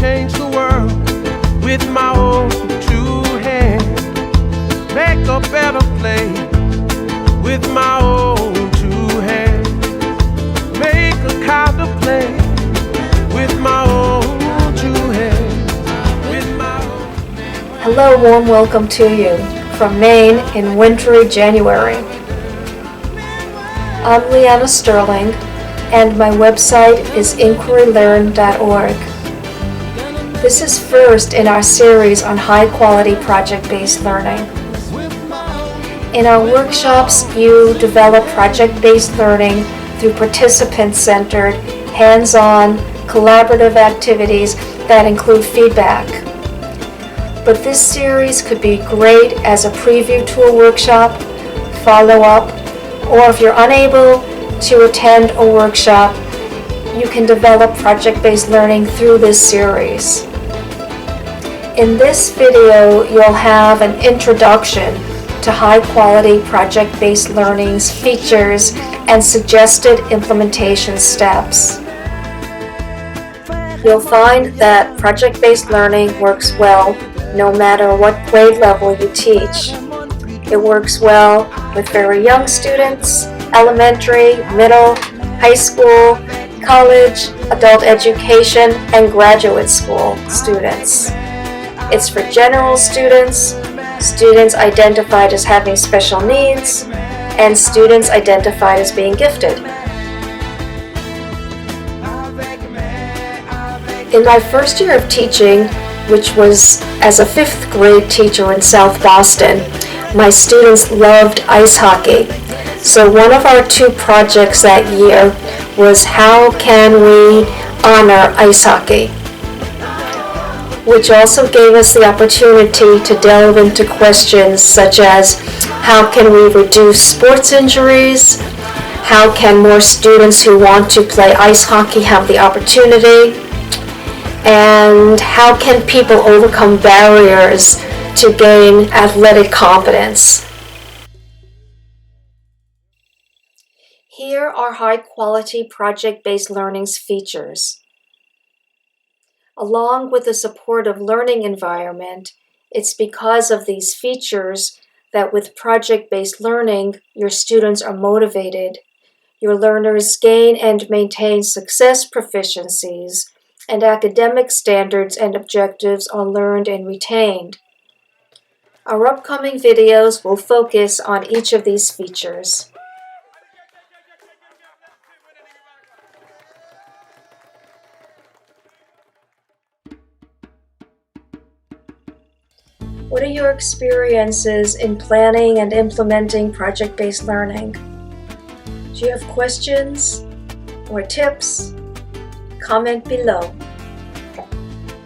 change the world with my own two hands. Make a better place with my own two hands. Make a kinder place with my own two hands. With my own. Hello, warm welcome to you from Maine in wintry January. I'm Leanna Sterling, and my website is inquirylearn.org. This is first in our series on high-quality project-based learning. In our workshops, you develop project-based learning through participant-centered, hands-on, collaborative activities that include feedback. But this series could be great as a preview to a workshop, follow-up, or if you're unable to attend a workshop, you can develop project-based learning through this series. In this video, you'll have an introduction to high-quality project-based learning's features and suggested implementation steps. You'll find that project-based learning works well no matter what grade level you teach. It works well with very young students, elementary, middle, high school, college, adult education, and graduate school students. It's for general students, students identified as having special needs, and students identified as being gifted. In my first year of teaching, which was as a 5th grade teacher in South Boston, my students loved ice hockey. So one of our 2 projects that year was how can we honor ice hockey, which also gave us the opportunity to delve into questions such as how can we reduce sports injuries, how can more students who want to play ice hockey have the opportunity, and how can people overcome barriers to gain athletic competence. Here are high-quality project-based learning's features. Along with a supportive learning environment, it's because of these features that with project-based learning, your students are motivated, your learners gain and maintain success proficiencies, and academic standards and objectives are learned and retained. Our upcoming videos will focus on each of these features. What are your experiences in planning and implementing project-based learning? Do you have questions or tips? Comment below.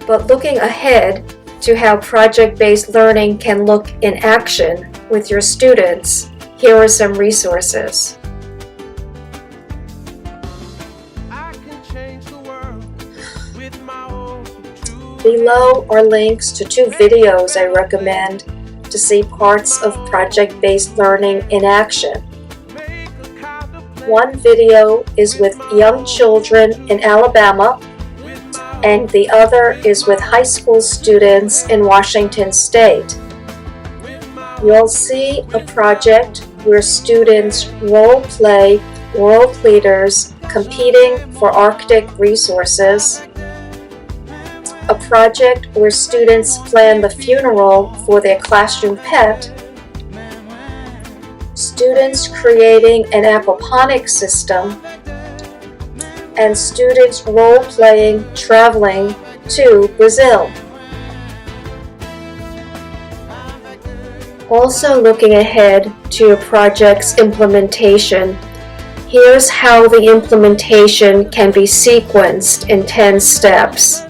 But looking ahead to how project-based learning can look in action with your students, here are some resources. Below are links to 2 videos I recommend to see parts of project-based learning in action. One video is with young children in Alabama, and the other is with high school students in Washington State. You'll see a project where students role-play world leaders competing for Arctic resources, a project where students plan the funeral for their classroom pet, students creating an aquaponics system, and students role-playing traveling to Brazil. Also looking ahead to your project's implementation, here's how the implementation can be sequenced in 10 steps.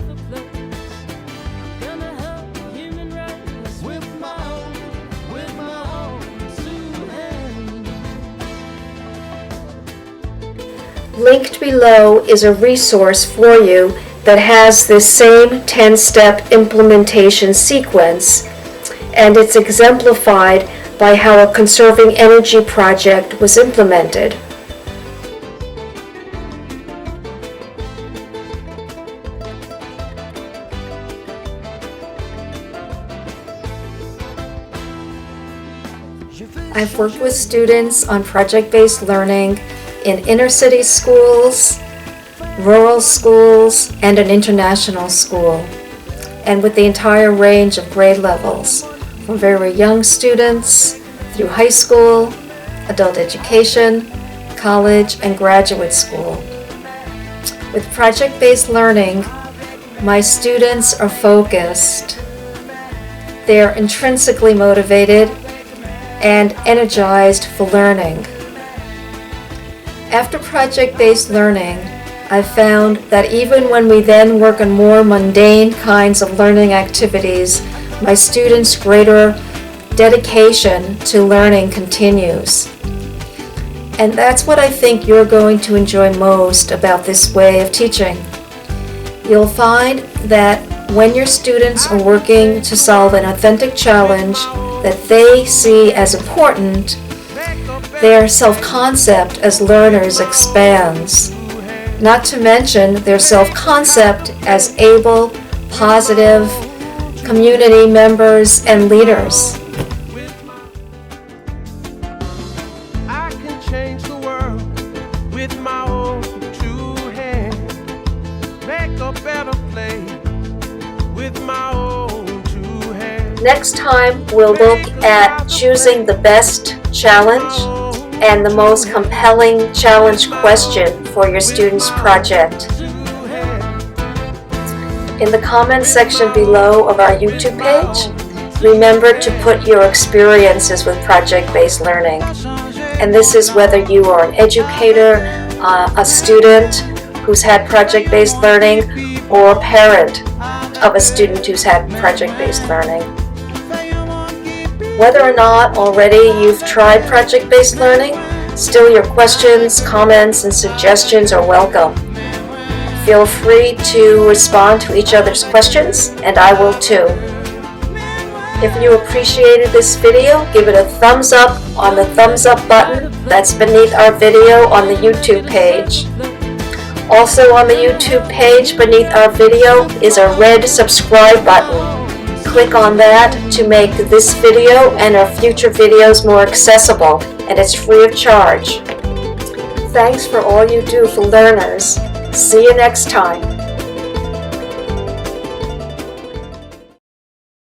Linked below is a resource for you that has this same 10-step implementation sequence, and it's exemplified by how a conserving energy project was implemented. I've worked with students on project-based learning in inner city schools, rural schools, and an international school, and with the entire range of grade levels, from very young students through high school, adult education, college, and graduate school. With project-based learning, my students are focused. They're intrinsically motivated and energized for learning. After project-based learning, I found that even when we then work on more mundane kinds of learning activities, my students' greater dedication to learning continues. And that's what I think you're going to enjoy most about this way of teaching. You'll find that when your students are working to solve an authentic challenge that they see as important, their self-concept as learners expands. Not to mention their self-concept as able, positive community members and leaders. I can change the world with my own two hands. Make a better place with my own two hands. Next time, we'll look at choosing the best challenge and the most compelling challenge question for your student's project. In the comments section below of our YouTube page, remember to put your experiences with project-based learning. And this is whether you are an educator, a student who's had project-based learning, or a parent of a student who's had project-based learning. Whether or not already you've tried project-based learning, still your questions, comments, and suggestions are welcome. Feel free to respond to each other's questions, and I will too. If you appreciated this video, give it a thumbs up on the thumbs up button that's beneath our video on the YouTube page. Also on the YouTube page beneath our video is a red subscribe button. Click on that to make this video and our future videos more accessible, and it's free of charge. Thanks for all you do for learners. See you next time.